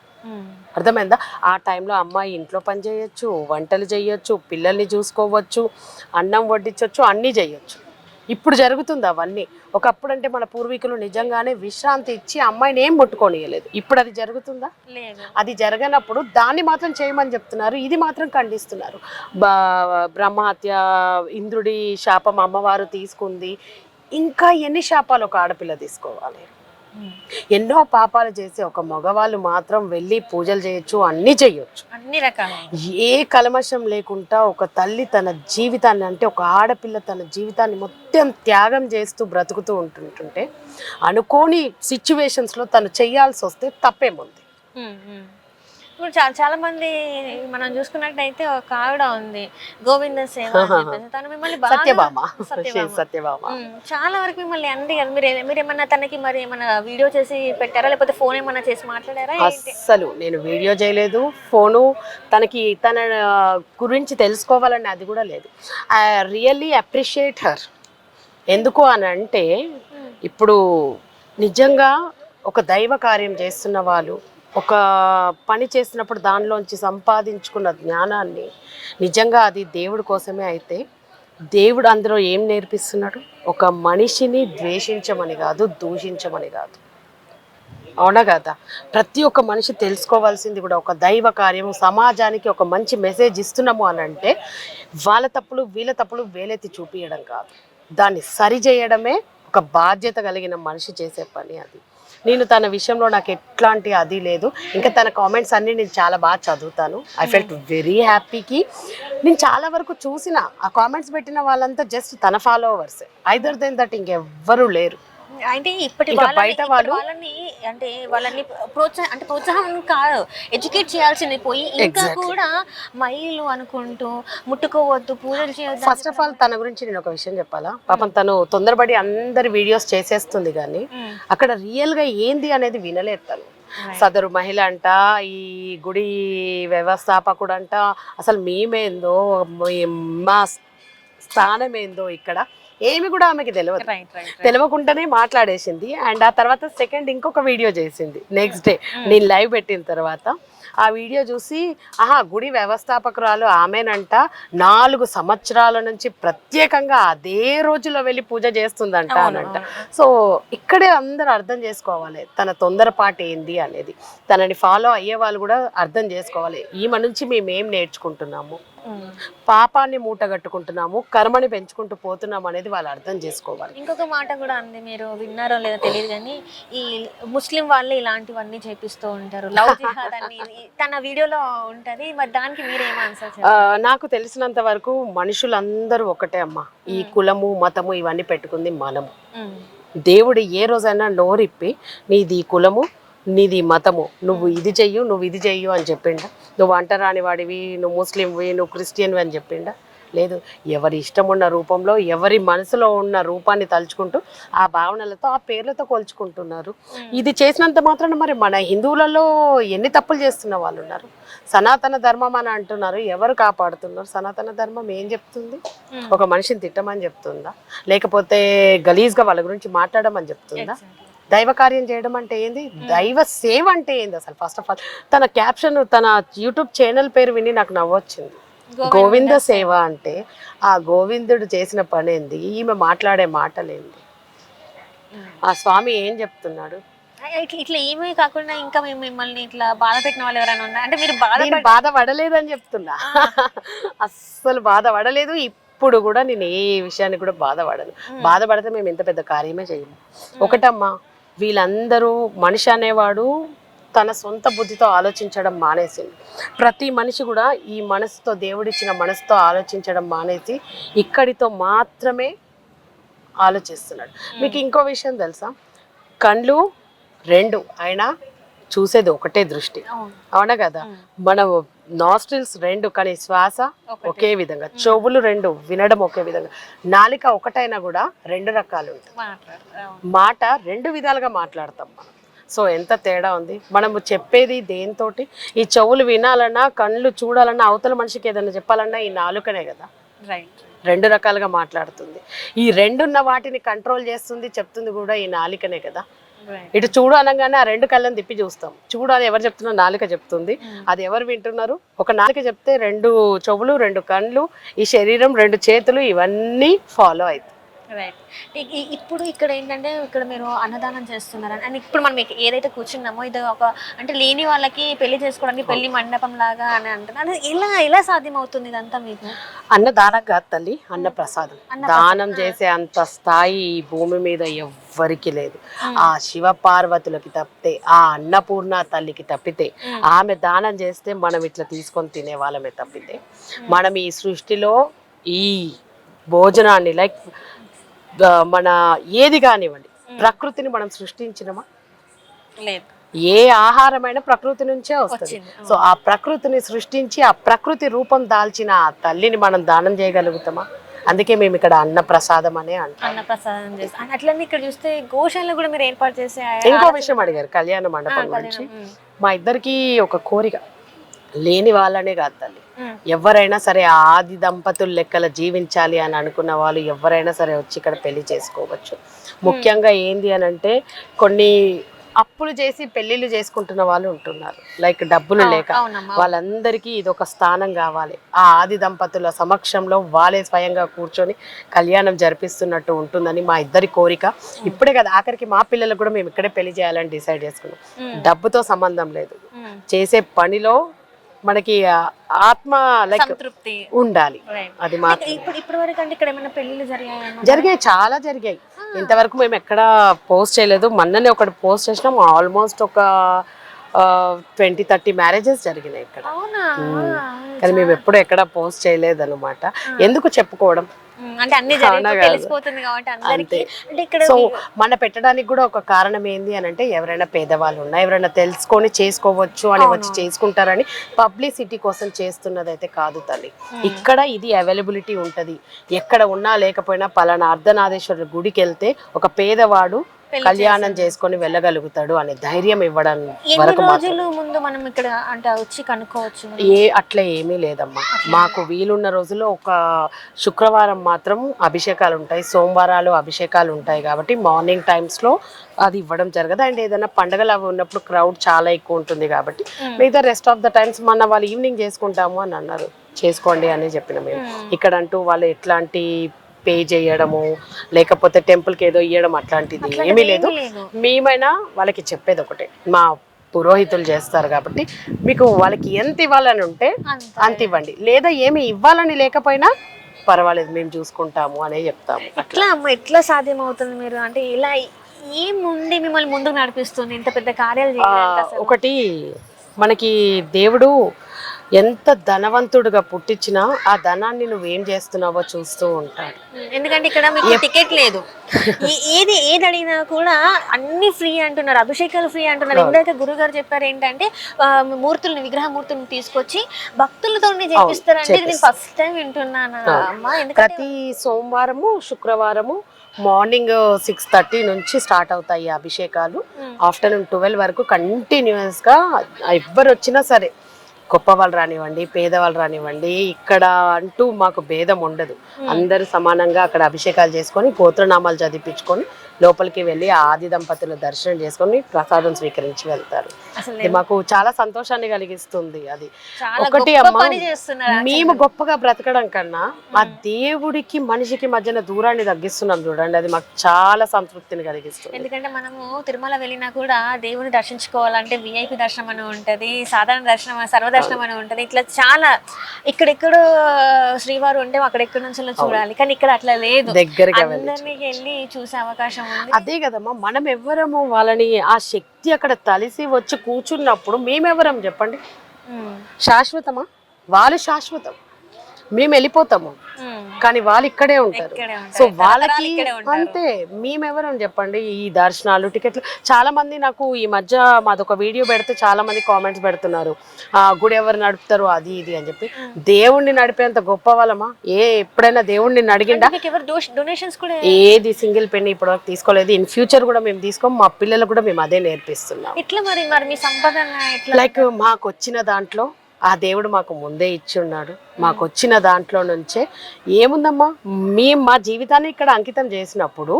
అర్థమైందా? ఆ టైంలో అమ్మాయి ఇంట్లో పని చేయొచ్చు, వంటలు చేయొచ్చు, పిల్లల్ని చూసుకోవచ్చు, అన్నం వడ్డించవచ్చు, అన్నీ చేయొచ్చు. ఇప్పుడు జరుగుతుంది అవన్నీ. ఒకప్పుడు అంటే మన పూర్వీకులు నిజంగానే విశ్రాంతి ఇచ్చి అమ్మాయిని ఏం ముట్టుకోనియలేదు. ఇప్పుడు అది జరుగుతుందా? అది జరగనప్పుడు దాన్ని మాత్రం చేయమని చెప్తున్నారు, ఇది మాత్రం ఖండిస్తున్నారు. బ్రహ్మహత్య, ఇంద్రుడి శాపం అమ్మవారు తీసుకుంది, ఇంకా ఎన్ని శాపాలు ఒక ఆడపిల్ల తీసుకోవాలి? ఎన్నో పాపాలు చేసి ఒక మగవాళ్ళు మాత్రం వెళ్ళి పూజలు చేయొచ్చు, అన్నీ చేయొచ్చు, అన్ని రకాల ఏ కల్మషం లేకుండా ఒక తల్లి తన జీవితాన్ని, అంటే ఒక ఆడపిల్ల తన జీవితాన్ని మొత్తం త్యాగం చేస్తూ బ్రతుకుతూ ఉంటుంటే, అనుకోని సిచ్యువేషన్స్లో తను చేయాల్సి వస్తే తప్పేముంది? ఇప్పుడు చాలా మంది మనం చూసుకున్నట్టయితే ఒక ఆవిడ ఉంది, గోవింద సేవ, తను మిమ్మల్ని సత్యభామ చాలా వరకు మిమ్మల్ని అంది కదా. మీరు ఏమన్నా తనకి మరి ఏమన్నా వీడియో చేసి పెట్టారా, లేకపోతే ఫోన్ ఏమన్నా చేసి మాట్లాడారా? అస్సలు నేను వీడియో చేయలేదు, ఫోను తనకి తన గురించి తెలుసుకోవాలని అది కూడా లేదు. I really appreciate her. ఎందుకు అని అంటే, ఇప్పుడు నిజంగా ఒక దైవ కార్యం చేస్తున్న వాళ్ళు ఒక పని చేసినప్పుడు దానిలోంచి సంపాదించుకున్న జ్ఞానాన్ని నిజంగా అది దేవుడి కోసమే అయితే, దేవుడు అందులో ఏం నేర్పిస్తున్నాడు? ఒక మనిషిని ద్వేషించమని కాదు, దూషించమని కాదు. అవునా కదా? ప్రతి ఒక్క మనిషి తెలుసుకోవాల్సింది కూడా ఒక దైవ కార్యము, సమాజానికి ఒక మంచి మెసేజ్ ఇస్తున్నాము అని అంటే వాళ్ళ తప్పులు వీళ్ళ తప్పులు వేలెత్తి చూపించడం కాదు, దాన్ని సరి చేయడమే ఒక బాధ్యత కలిగిన మనిషి చేసే పని అది. నేను తన విషయంలో నాకు ఎట్లాంటి అది లేదు. ఇంకా తన కామెంట్స్ అన్నీ నేను చాలా బాగా చదువుతాను. ఐ ఫెల్ట్ వెరీ హ్యాపీకి. నేను చాలా వరకు చూసిన ఆ కామెంట్స్ పెట్టిన వాళ్ళంతా జస్ట్ తన ఫాలోవర్స్, ఐదర్ దెన్ దట్ ఇంకెవ్వరూ లేరు. అంటే ఇప్పటి వాళ్ళని అంటే వాళ్ళని ప్రోత్సాహం కాదు, ఎడ్యుకేట్ చేయాల్సింది పోయి ఇంకా కూడా మైలు అనుకుంటూ ముట్టుకోవద్దు, పూజలు చేయొద్దు. ఫస్ట్ ఆఫ్ ఆల్ తన గురించి నేను ఒక విషయం చెప్పాలా. పాపం తను తొందరపడి అందరి వీడియోస్ చేసేస్తుంది కానీ అక్కడ రియల్ గా ఏంది అనేది వినలేదు తను. సదరు మహిళ అంట, ఈ గుడి వ్యవస్థాపకుడు అంట, అసలు మేమేందో మా స్థానం ఏందో ఇక్కడ ఏమి కూడా ఆమెకి తెలియదు. తెలియకుండానే మాట్లాడేసింది. అండ్ ఆ తర్వాత సెకండ్ ఇంకొక వీడియో చేసింది నెక్స్ట్ డే నేను లైవ్ పెట్టిన తర్వాత. ఆ వీడియో చూసి గుడి వ్యవస్థాపకురాలు ఆమెనంట 4 సంవత్సరాల నుంచి ప్రత్యేకంగా అదే రోజులో వెళ్ళి పూజ చేస్తుందంట అనంట. సో ఇక్కడే అందరూ అర్థం చేసుకోవాలి తన తొందరపాటు ఏంది అనేది. తనని ఫాలో అయ్యే వాళ్ళు కూడా అర్థం చేసుకోవాలి. ఈమె నుంచి మేమేం నేర్చుకుంటున్నాము, పాపాన్ని మూటగట్టుకుంటున్నాము, కర్మని పెంచుకుంటూ పోతున్నాము అనేది వాళ్ళు అర్థం చేసుకోవాలి. ఇంకొక మాట కూడా అంది, మీరు విన్నారో లేదో తెలియదు కానీ ఈ ముస్లిం వాళ్ళు ఇలాంటివన్నీ చేపిస్తూ ఉంటారు, లవ్ జిహాద్ అని తన వీడియోలో ఉంటది. మరి దానికి మీరేం ఆన్సర్ చెప్తారు? నాకు తెలిసినంత వరకు మనుషులందరూ ఒకటే అమ్మా. ఈ కులము మతము ఇవన్నీ పెట్టుకుంది మనము. దేవుడు ఏ రోజైనా నోరిప్పి నీది కులము నీది మతము, నువ్వు ఇది చెయ్యు నువ్వు ఇది చెయ్యు అని చెప్పిండా? నువ్వు అంటరాని వాడివి, నువ్వు ముస్లింవి, నువ్వు క్రిస్టియన్వి అని చెప్పిండా? లేదు. ఎవరి ఇష్టం ఉన్న రూపంలో ఎవరి మనసులో ఉన్న రూపాన్ని తలుచుకుంటూ ఆ భావనలతో ఆ పేర్లతో కొలుచుకుంటున్నారు. ఇది చేసినంత మాత్రాన మరి మన హిందువులలో ఎన్ని తప్పులు చేస్తున్న వాళ్ళు ఉన్నారు. సనాతన ధర్మం అని అంటున్నారు, ఎవరు కాపాడుతున్నారు? సనాతన ధర్మం ఏం చెప్తుంది? ఒక మనిషిని తిట్టమని చెప్తుందా, లేకపోతే గలీజ్గా వాళ్ళ గురించి మాట్లాడమని చెప్తుందా? దైవ కార్యం చేయడం అంటే ఏంది? దైవ సేవ అంటే ఏంది అసలు? ఫస్ట్ ఆఫ్ ఆల్ తన క్యాప్షన్, తన యూట్యూబ్ ఛానల్ పేరు విని నాకు నవ్వొచ్చింది. గోవింద సేవ అంటే ఆ గోవిందుడు చేసిన పని ఏంది? ఈమె మాట్లాడే మాటలేంది? ఆ స్వామి ఏం చెప్తున్నాడు? ఇట్లా ఏమీ కాకుండా ఇంకా మిమ్మల్ని ఇట్లా బాధ పెట్టిన వాళ్ళు ఎవరైనా ఉన్నా అంటే మీరు బాధపడలేదని చెప్తున్నా. అస్సలు బాధపడలేదు. ఇప్పుడు కూడా నేను ఏ విషయాన్ని కూడా బాధపడను. బాధపడితే మేము ఎంత పెద్ద కార్యమే చేయము. ఒకటమ్మా, వీళ్ళందరూ మనిషి అనేవాడు తన సొంత బుద్ధితో ఆలోచించడం మానేసింది. ప్రతి మనిషి కూడా ఈ మనసుతో, దేవుడిచ్చిన మనసుతో ఆలోచించడం మానేసి ఇక్కడితో మాత్రమే ఆలోచిస్తున్నాడు. మీకు ఇంకో విషయం తెలుసా? కళ్ళు 2 అయినా చూసేది ఒకటే దృష్టి, అవునా కదా? మన నాస్ట్రిల్స్ 2 కానీ శ్వాస ఒకే విధంగా, చెవులు 2 వినడం ఒకే విధంగా, నాలిక ఒకటైనా కూడా 2 రకాలు ఉంటాయి. మాట 2 విధాలుగా మాట్లాడతాం మనం. సో ఎంత తేడా ఉంది. మనము చెప్పేది దేంతోటి? ఈ చెవులు వినాలన్నా, కళ్ళు చూడాలన్నా, అవతల మనిషికి ఏదైనా చెప్పాలన్నా ఈ నాలుకనే కదా. 2 రకాలుగా మాట్లాడుతుంది. ఈ 2 ఉన్న వాటిని కంట్రోల్ చేస్తుంది, చెప్తుంది కూడా ఈ నాలికనే కదా. ఇటు చూడు అనగానే ఆ 2 కళ్ళని తిప్పి చూస్తాం. చూడు అని ఎవరు చెప్తున్నారు? నాలుక చెప్తుంది. అది ఎవరు వింటున్నారు? ఒక నాలుక చెప్తే 2 చెవులు, 2 కళ్ళు, ఈ శరీరం, 2 చేతులు ఇవన్నీ ఫాలో అవుతాయి. రైట్. ఇప్పుడు ఇక్కడ ఏంటంటే ఇక్కడ మీరు అన్నదానం చేస్తున్నారు అండ్ ఇప్పుడు మనం ఏదైతే కూర్చున్నామో ఇది ఒక అంటే లేని వాళ్ళకి పెళ్లి చేసుకోవడానికి పెళ్లి మండపం లాగా అని అంటున్నారు. ఎలా సాధ్యమవుతుంది ఇదంతా మీకు? అన్నదానం కాదు తల్లి, అన్న ప్రసాదం. దానం చేసే అంత స్థాయి ఈ భూమి మీద ఎవ్వరికి లేదు. ఆ శివ పార్వతులకి తప్పితే, ఆ అన్నపూర్ణ తల్లికి తప్పితే, ఆమె దానం చేస్తే మనం ఇట్లా తీసుకొని తినే వాళ్ళమే తప్పితే, మనం ఈ సృష్టిలో ఈ భోజనాన్ని లైక్ మన ఏది కానివ్వండి ప్రకృతిని మనం సృష్టించినమా? లేదు. ఏ ఆహారమైనా ప్రకృతి నుంచే వస్తుంది. సో ఆ ప్రకృతిని సృష్టించి ఆ ప్రకృతి రూపం దాల్చిన ఆ తల్లిని మనం దానం చేయగలుగుతామా? అందుకే మేము ఇక్కడ అన్న ప్రసాదం అనే అంటాం. అన్న ప్రసాదం చేస్తాం. అట్లనే ఇక్కడ చూస్తే గోశాల కూడా మీరు ఏర్పాటు చేసే ఇంకో విషయం అడిగారు కళ్యాణ మండపం గురించి. మా ఇద్దరికి ఒక కోరిక, లేని వాళ్ళనే కాదు తల్లి, ఎవరైనా సరే ఆది దంపతులు లెక్కల జీవించాలి అని అనుకున్న వాళ్ళు ఎవరైనా సరే వచ్చి ఇక్కడ పెళ్లి చేసుకోవచ్చు. ముఖ్యంగా ఏంది అని అంటే కొన్ని అప్పులు చేసి పెళ్లిళ్ళు చేసుకుంటున్న వాళ్ళు ఉంటున్నారు, లైక్ డబ్బులు లేక. వాళ్ళందరికీ ఇది ఒక స్థానం కావాలి. ఆ ఆది దంపతుల సమక్షంలో వాళ్ళే స్వయంగా కూర్చొని కళ్యాణం జరిపిస్తున్నట్టు ఉంటుందని మా ఇద్దరి కోరిక. ఇప్పుడే కదా, ఆఖరికి మా పిల్లలకు కూడా మేము ఇక్కడే పెళ్లి చేయాలని డిసైడ్ చేసుకున్నాం. డబ్బుతో సంబంధం లేదు, చేసే పనిలో మనకి ఆత్మ లైక్ సంతృప్తి ఉండాలి. Right. అది మాత్రం ఇప్పుడు వరకు అంటే ఇక్కడ ఏమైనా పెళ్లిళ్ళు జరిగాయా? జరిగాయి, చాలా జరిగాయి. ఇంతవరకు మేము ఎక్కడ పోస్ట్ చేయలేదు. మొన్ననే ఒకటి పోస్ట్ చేసినాం. ఆల్మోస్ట్ ఒక 20-30 మ్యారేజెస్ జరిగినాయి ఇక్కడ. అవునా? కానీ మేము ఎప్పుడు ఎక్కడ పోస్ట్ చేయలేదు అనమాట. ఎందుకు చెప్పుకోవడం, అంటే అన్ని తెలిసిపోతుంది కాబట్టి అందరికీ. అంటే ఇక్కడ సో మన పెట్టడానికి కూడా ఒక కారణం ఏంది అని అంటే, ఎవరైనా పేదవాళ్ళు ఉన్నా, ఎవరైనా తెలుసుకొని చేసుకోవచ్చు అని వచ్చి చేసుకుంటారని పబ్లిసిటీ కోసం చేస్తున్నది అయితే కాదు తల్లి. ఇక్కడ ఇది అవైలబిలిటీ ఉంటది. ఎక్కడ ఉన్నా లేకపోయినా పలానా అర్ధనాదేశ్వరుడు గుడికి వెళ్తే ఒక పేదవాడు కళ్యాణం చేసుకొని వెళ్ళగలుగుతాడు అనే ధైర్యం ఇవ్వడం వరకు రోజుల ముందు మనం ఇక్కడ అంటే వచ్చి కనుక్కోవచ్చు. అట్లా ఏమీ లేదమ్మా. మాకు వీలున్న రోజుల్లో ఒక శుక్రవారం మాత్రం అభిషేకాలు ఉంటాయి, సోమవారాలు అభిషేకాలు ఉంటాయి. కాబట్టి మార్నింగ్ టైమ్స్లో అది ఇవ్వడం జరగదు. అండ్ ఏదైనా పండుగలు అవి ఉన్నప్పుడు క్రౌడ్ చాలా ఎక్కువ ఉంటుంది కాబట్టి మిగతా రెస్ట్ ఆఫ్ ద టైమ్స్ మన వాళ్ళు ఈవినింగ్ చేసుకుంటాము అని అన్నారు. చేసుకోండి అని చెప్పిన మేము. ఇక్కడ అంటూ వాళ్ళు ఎట్లాంటి పే చేయడము లేకపోతే టెంపుల్కి ఏదో ఇవ్వడం అట్లాంటిది ఏమీ లేదు. మేమైనా వాళ్ళకి చెప్పేది ఒకటే, మా పురోహితులు చేస్తారు కాబట్టి మీకు వాళ్ళకి ఎంత ఇవ్వాలని ఉంటే అంత ఇవ్వండి, లేదా ఏమి ఇవ్వాలని లేకపోయినా పర్వాలేదు మేము చూసుకుంటాము అనే చెప్తాము. ఎట్లా సాధ్యం అవుతుంది మీరు అంటే ఇలా ఏముంది మిమ్మల్ని ముందుకు నడిపిస్తుంది ఇంత పెద్ద కార్యాలు చేయాలి? ఒకటి మనకి దేవుడు ఎంత ధనవంతుడుగా పుట్టించినా ఆ ధనాన్ని నువ్వేం చేస్తున్నావో చూస్తూ ఉంటాడు. ఎందుకంటే ఇక్కడ మీకు టికెట్ లేదు, ఏది అడిగినా కూడా అన్ని ఫ్రీ అంటున్నారు, అభిషేకాలు ఫ్రీ అంటున్నారు. ఇందాక గురుగారు చెప్పారు ఏంటంటే మూర్తుల్ని విగ్రహమూర్తుల్ని తీసుకొచ్చి భక్తులతో చేపిస్తారంటే నేను ఫస్ట్ టైం వింటున్నాను అమ్మా. ప్రతి సోమవారము శుక్రవారము మార్నింగ్ 6:30 నుంచి స్టార్ట్ అవుతాయి అభిషేకాలు. ఆఫ్టర్నూన్ 12 వరకు కంటిన్యూస్ గా ఎవ్వరు వచ్చినా సరే, గొప్ప వాళ్ళు రానివ్వండి, పేదవాళ్ళు రానివ్వండి, ఇక్కడ అంటూ మాకు భేదం ఉండదు. అందరూ సమానంగా అక్కడ అభిషేకాలు చేసుకొని గోత్రనామాలు చదివించుకొని లోపలికి వెళ్ళి ఆది దంపతుల దర్శనం చేసుకొని ప్రసాదం స్వీకరించి వెళ్తారు. అది మాకు చాలా సంతోషాన్ని కలిగిస్తుంది. అది ఒకటి అమ్మ, మేము గొప్పగా బ్రతకడం కన్నా ఆ దేవుడికి మనిషికి మధ్యన దూరాన్ని తగ్గిస్తున్నాం చూడండి, అది మాకు చాలా సంతృప్తిని కలిగిస్తుంది. ఎందుకంటే మనము తిరుమల వెళ్ళినా కూడా దేవుని దర్శించుకోవాలంటే విఐపి దర్శనం అని ఉంటది, సాధారణ దర్శనం, సర్వదర్శనం అని ఉంటది. ఇట్లా చాలా ఇక్కడెక్కడో శ్రీవారు ఉంటే అక్కడెక్కడ నుంచి చూడాలి, కానీ ఇక్కడ అట్లా లేదు. దగ్గరగా అందరినీ వెళ్ళి చూసే అవకాశం. అదే కదమ్మా, మనం ఎవ్వరము వాళ్ళని ఆ శక్తి అక్కడ తలిసి వచ్చి కూర్చున్నప్పుడు మేమెవరం చెప్పండి? శాశ్వతమా? వాళ్ళు శాశ్వతం, మేము వెళ్ళిపోతాము కానీ వాళ్ళు ఇక్కడే ఉంటారు. సో వాళ్ళకి అంతే, మేమెవరం చెప్పండి? ఈ దర్శనాలు టికెట్లు చాలా మంది నాకు ఈ మధ్య మాదొక వీడియో పెడితే చాలా మంది కామెంట్స్ పెడుతున్నారు, గుడి ఎవరు నడుపుతారు అది ఇది అని చెప్పి. దేవుణ్ణి నడిపేంత గొప్ప వాళ్ళమా? ఎప్పుడైనా దేవుణ్ణి అడిగిండా? ఏది సింగిల్ పెన్ని ఇప్పటి వరకు తీసుకోలేదు. ఇన్ ఫ్యూచర్ కూడా మేము తీసుకోం, మా పిల్లలకు కూడా మేము అదే నేర్పిస్తున్నాం. లైక్ మాకు వచ్చిన దాంట్లో ఆ దేవుడు మాకు ముందే ఇచ్చున్నాడు. మాకు వచ్చిన దాంట్లో నుంచే ఏముందమ్మా, మేము మా జీవితాన్ని ఇక్కడ అంకితం చేసినప్పుడు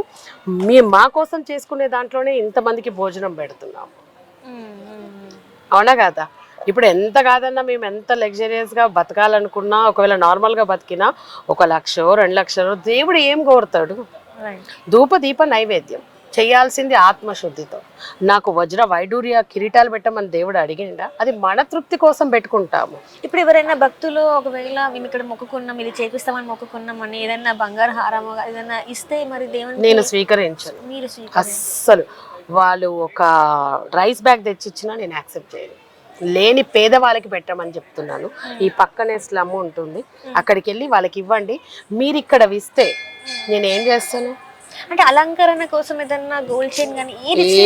మేము మా కోసం చేసుకునే దాంట్లోనే ఇంతమందికి భోజనం పెడుతున్నాము. అవునా కదా? ఇప్పుడు ఎంత కాదన్నా మేము ఎంత లగ్జరియస్గా బతకాలనుకున్నా, ఒకవేళ నార్మల్గా బతికినా 1 లక్ష 2 లక్షలు దేవుడు ఏం కోరుతాడు? ధూప దీప నైవేద్యం చేయాల్సింది ఆత్మశుద్ధితో. నాకు వజ్ర వైడూర్య కిరీటాలు పెట్టమని దేవుడు అడిగిండా? అది మన తృప్తి కోసం పెట్టుకుంటాము. ఇప్పుడు ఎవరైనా భక్తులు ఒకవేళ మేము ఇక్కడ మొక్కుకున్నాం, ఇది చేపిస్తామని మొక్కుకున్నాం అని ఏదైనా బంగారు హారము ఏదైనా ఇస్తే మరి దేవుని నేను స్వీకరించను. మీరు అస్సలు. వాళ్ళు ఒక రైస్ బ్యాగ్ తెచ్చిచ్చినా నేను యాక్సెప్ట్ చేయను. లేని పేదవాళ్ళకి పెట్టమని చెప్తున్నాను. ఈ పక్కనే స్లమ్ ఉంటుంది, అక్కడికి వెళ్ళి వాళ్ళకి ఇవ్వండి. మీరు ఇక్కడ ఇస్తే నేను ఏం చేస్తాను అంటే అలంకరణ కోసం ఏదన్నా గోల్డ్ చైన్ కానీ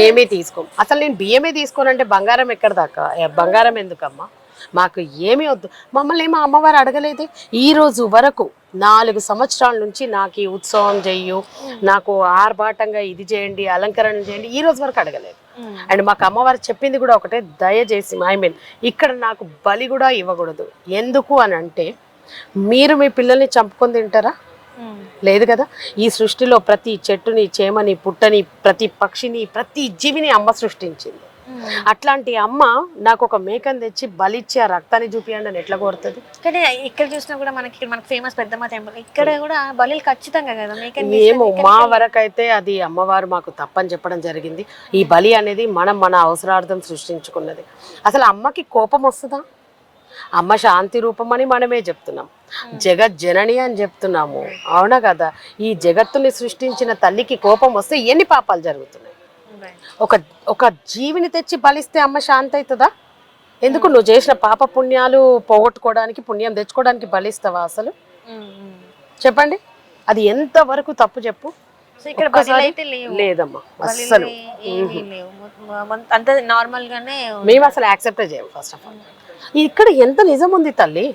ఏమీ తీసుకోం. అసలు నేను బియ్యమే తీసుకోనంటే బంగారం ఎక్కడ దాకా? బంగారం ఎందుకమ్మా? మాకు ఏమీ వద్దు. మమ్మల్ని ఏమో అమ్మవారు అడగలేదు ఈ రోజు వరకు. 4 సంవత్సరాల నుంచి నాకు ఈ ఉత్సవం చెయ్యు, నాకు ఆర్భాటంగా ఇది చేయండి, అలంకరణ చేయండి, ఈ రోజు వరకు అడగలేదు. అండ్ మాకు అమ్మవారు చెప్పింది కూడా ఒకటే, దయచేసి ఇక్కడ నాకు బలి కూడా ఇవ్వకూడదు. ఎందుకు అని అంటే, మీరు మీ పిల్లల్ని చంపుకొని తింటారా? లేదు కదా. ఈ సృష్టిలో ప్రతి చెట్టుని, చేమని, పుట్టని, ప్రతి పక్షిని, ప్రతి జీవిని అమ్మ సృష్టించింది. అట్లాంటి అమ్మ నాకు ఒక మేకని తెచ్చి బలిచ్చి ఆ రక్తాన్ని చూపియండి అని ఎట్లా కోరుతుంది? కానీ ఇక్కడ చూసినా కూడా మనకి ఫేమస్ పెద్దమ్మ టెంపుల్, ఇక్కడ కూడా బలిలు ఖచ్చితంగా కదా మేకని. ఏమో మా వరకైతే అది అమ్మవారు మాకు తప్పని చెప్పడం జరిగింది. ఈ బలి అనేది మనం మన అవసరార్థం సృష్టించుకున్నది. అసలు అమ్మకి కోపం వస్తుందా? అమ్మ శాంతి రూపం అని మనమే చెప్తున్నాం, జగత్ జనని అని చెప్తున్నాము, అవునా కదా? ఈ జగత్తుని సృష్టించిన తల్లికి కోపం వస్తే ఎన్ని పాపాలు జరుగుతున్నాయి. ఒక ఒక జీవిని తెచ్చి బలిస్తే అమ్మ శాంతి అవుతుందా? ఎందుకు నువ్వు చేసిన పాప పుణ్యాలు పోగొట్టుకోవడానికి, పుణ్యం తెచ్చుకోవడానికి బలిస్తావా అసలు? చెప్పండి, అది ఎంత వరకు తప్పు చెప్పు. లేదమ్మా అస్సలు, అంత నార్మల్ గానే మేము అసలు యాక్సెప్ట్ చేయం. ఫస్ట్ ఆఫ్ ఆల్ ఇక్కడ ఎంత నిజం ఉంది తల్లి.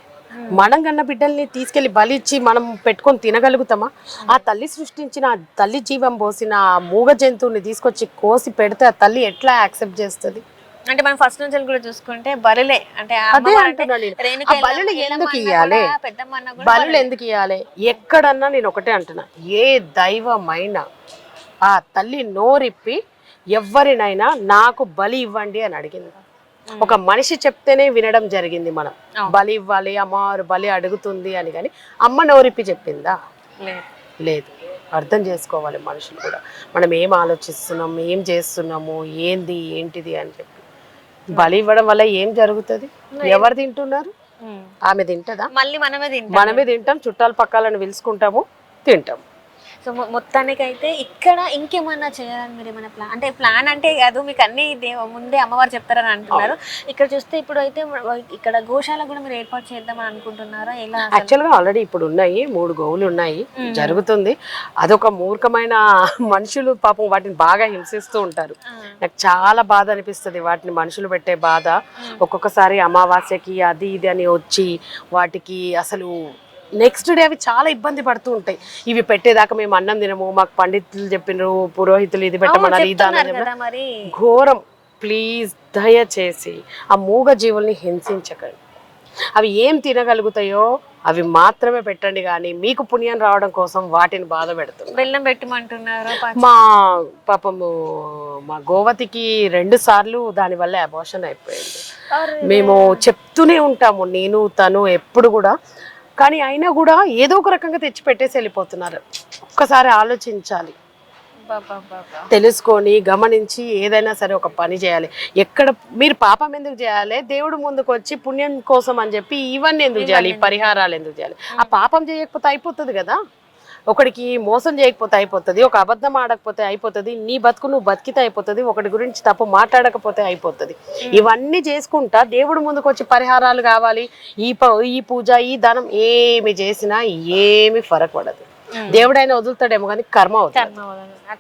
మనం కన్న బిడ్డల్ని తీసుకెళ్లి బలిచ్చి మనం పెట్టుకొని తినగలుగుతామా? ఆ తల్లి సృష్టించిన, ఆ తల్లి జీవం పోసిన ఆ మూగ జంతువుని తీసుకొచ్చి కోసి పెడితే ఆ తల్లి ఎట్లా యాక్సెప్ట్ చేస్తుంది? అంటే మనం ఫస్ట్ నుంచి కూడా చూసుకుంటే బలులే, అంటే అదే అంటున్నా నేను. ఆ బలులు ఎందుకు ఇవ్వాలి? బలులు ఎందుకు ఇవ్వాలి? ఎక్కడన్నా నేను ఒకటే అంటున్నా, ఏ దైవమైనా ఆ తల్లి నోరిప్పి ఎవరినైనా నాకు బలి ఇవ్వండి అని అడిగింది. ఒక మనిషి చెప్తేనే వినడం జరిగింది. మనం బలి ఇవ్వాలి, అమ్మవారు బలి అడుగుతుంది అని, కానీ అమ్మ నోరిప్పి చెప్పిందా? లేదు. అర్థం చేసుకోవాలి మనుషులు కూడా, మనం ఏం ఆలోచిస్తున్నాం, ఏం చేస్తున్నాము, ఏంటిది అని చెప్పి. బలి ఇవ్వడం వల్ల ఏం జరుగుతుంది? ఎవరు తింటున్నారు? ఆమె తింటదా? మళ్ళీ మనమే తింటాం, చుట్టాల పక్కాలను పిలుచుకుంటాము, తింటాం. సో మొత్తానికి అయితే ఇక్కడ ఇంకేమన్నా చేయాలని మీరు ఏమైనా ప్లాన్, అంటే ప్లాన్ అంటే కాదు, మీకు అన్ని ముందే అమ్మవారు చెప్తారని అంటున్నారు. ఇక్కడ చూస్తే ఇప్పుడు అయితే ఇక్కడ గోశాల కూడా మీరు ఏర్పాటు చేద్దామని అనుకుంటున్నారా? ఎలా? యాక్చువల్గా ఆల్రెడీ ఇప్పుడు ఉన్నాయి, 3 గోవులు ఉన్నాయి, జరుగుతుంది. అదొక మూర్ఖమైన మనుషులు పాపం వాటిని బాగా హింసిస్తూ ఉంటారు. నాకు చాలా బాధ అనిపిస్తుంది వాటిని మనుషులు పెట్టే బాధ. ఒక్కొక్కసారి అమావాస్యకి అది ఇది అని వచ్చి వాటికి అసలు నెక్స్ట్ డే అవి చాలా ఇబ్బంది పడుతూ ఉంటాయి. ఇవి పెట్టేదాకా మేము అన్నం తినము, మాకు పండితులు చెప్పినారు, పురోహితులు ఇది పెట్టమన్నారు, ఇది ఘోరం. ప్లీజ్ దయచేసి ఆ మూగ జీవుల్ని హింసించకండి. అవి ఏం తినగలుగుతాయో అవి మాత్రమే పెట్టండి, కానీ మీకు పుణ్యం రావడం కోసం వాటిని బాధ పెడుతుంది. బెల్లం పెట్టమంటున్నారు. మా పాపము మా గోవతికి 2 సార్లు దానివల్ల అబార్షన్ అయిపోయింది. మేము చెప్తూనే ఉంటాము, నేను తను ఎప్పుడు కూడా, కానీ అయినా కూడా ఏదో ఒక రకంగా తెచ్చి పెట్టేసి వెళ్ళిపోతున్నారు. ఒక్కసారి ఆలోచించాలి, తెలుసుకొని గమనించి ఏదైనా సరే ఒక పని చేయాలి. ఎక్కడ మీరు పాపం ఎందుకు చేయాలి? దేవుడు ముందుకు వచ్చి పుణ్యం కోసం అని చెప్పి ఇవన్నీ ఎందుకు చేయాలి? ఈ పరిహారాలు ఎందుకు చేయాలి? ఆ పాపం చేయకపోతే అయిపోతుంది కదా. ఒకడికి మోసం చేయకపోతే అయిపోతుంది, ఒక అబద్ధం ఆడకపోతే అయిపోతుంది, నీ బతుకు నువ్వు బతికితే అయిపోతుంది, ఒకటి గురించి తప్పు మాట్లాడకపోతే అయిపోతుంది. ఇవన్నీ చేసుకుంటా దేవుడు ముందుకు వచ్చి పరిహారాలు కావాలి, ఈ పూజ, ఈ దానం ఏమి చేసినా ఏమి ఫరక్ పడదు. దేవుడైనా వదులుతాడేమో కానీ కర్మ అవుతుంది.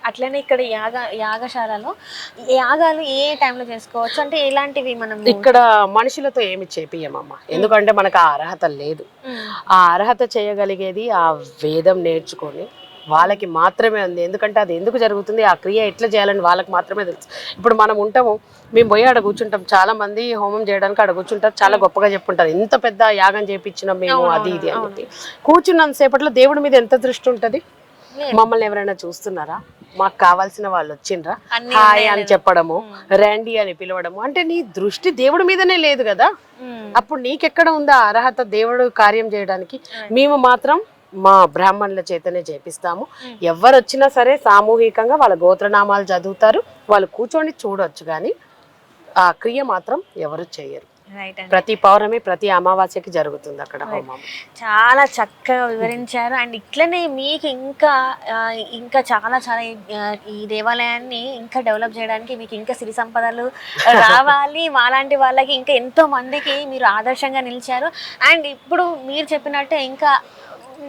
అట్లనే ఇక్కడ యాగశాలలో యాగాలు ఏ టైంలో చేసుకోవచ్చు? అంటే ఎలాంటివి? మనం ఇక్కడ మనుషులతో ఏమి చేపియమమ్మా, ఎందుకంటే మనకు ఆ అర్హత లేదు. ఆ అర్హత చేయగలిగేది ఆ వేదం నేర్చుకొని వాళ్ళకి మాత్రమే ఉంది. ఎందుకంటే అది ఎందుకు జరుగుతుంది, ఆ క్రియ ఎట్లా చేయాలని వాళ్ళకి మాత్రమే తెలుసు. ఇప్పుడు మనం ఉంటాము, మేము పోయి ఆడ కూర్చుంటాం, చాలా మంది హోమం చేయడానికి ఆడ కూర్చుంటారు, చాలా గొప్పగా చెప్పుంటారు, ఎంత పెద్ద యాగం చేయించినాం మేము అది ఇది అని చెప్పి. కూర్చున్నంత సేపట్లో దేవుడి మీద ఎంత దృష్టి ఉంటుంది? మమ్మల్ని ఎవరైనా చూస్తున్నారా? మాకు కావాల్సిన వాళ్ళు వచ్చిండ్రా, హాయ్ అని చెప్పడము, రండి అని పిలవడము, అంటే నీ దృష్టి దేవుడి మీదనే లేదు కదా. అప్పుడు నీకెక్కడ ఉందా అర్హత దేవుడు కార్యం చేయడానికి? మేము మాత్రం మా బ్రాహ్మణుల చేతనే చేపిస్తాము. ఎవరు వచ్చినా సరే సామూహికంగా వాళ్ళ గోత్రనామాలు చదువుతారు, వాళ్ళు కూర్చొని చూడొచ్చు, కానీ ఆ క్రియ మాత్రం ఎవరు చేయరు. ప్రతి పౌర్ణమి, ప్రతి అమావాస్యకి జరుగుతుంది అక్కడ హోమం. చాలా చక్కగా వివరించారు. అండ్ ఇట్లనే మీకు ఇంకా చాలా చాలా ఈ దేవాలయాన్ని ఇంకా డెవలప్ చేయడానికి మీకు ఇంకా సిరి సంపదలు రావాలి. మాలాంటి వాళ్ళకి ఇంకా ఎంతో మందికి మీరు ఆదర్శంగా నిలిచారు. అండ్ ఇప్పుడు మీరు చెప్పినట్టే ఇంకా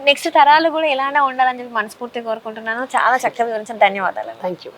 నెక్స్ట్ తరాలు కూడా ఎలానే ఉండాలని చెప్పి మనస్ఫూర్తిగా కోరుకుంటున్నాను. చాలా చక్కగా వివరించారు. ధన్యవాదాలు. Thank you.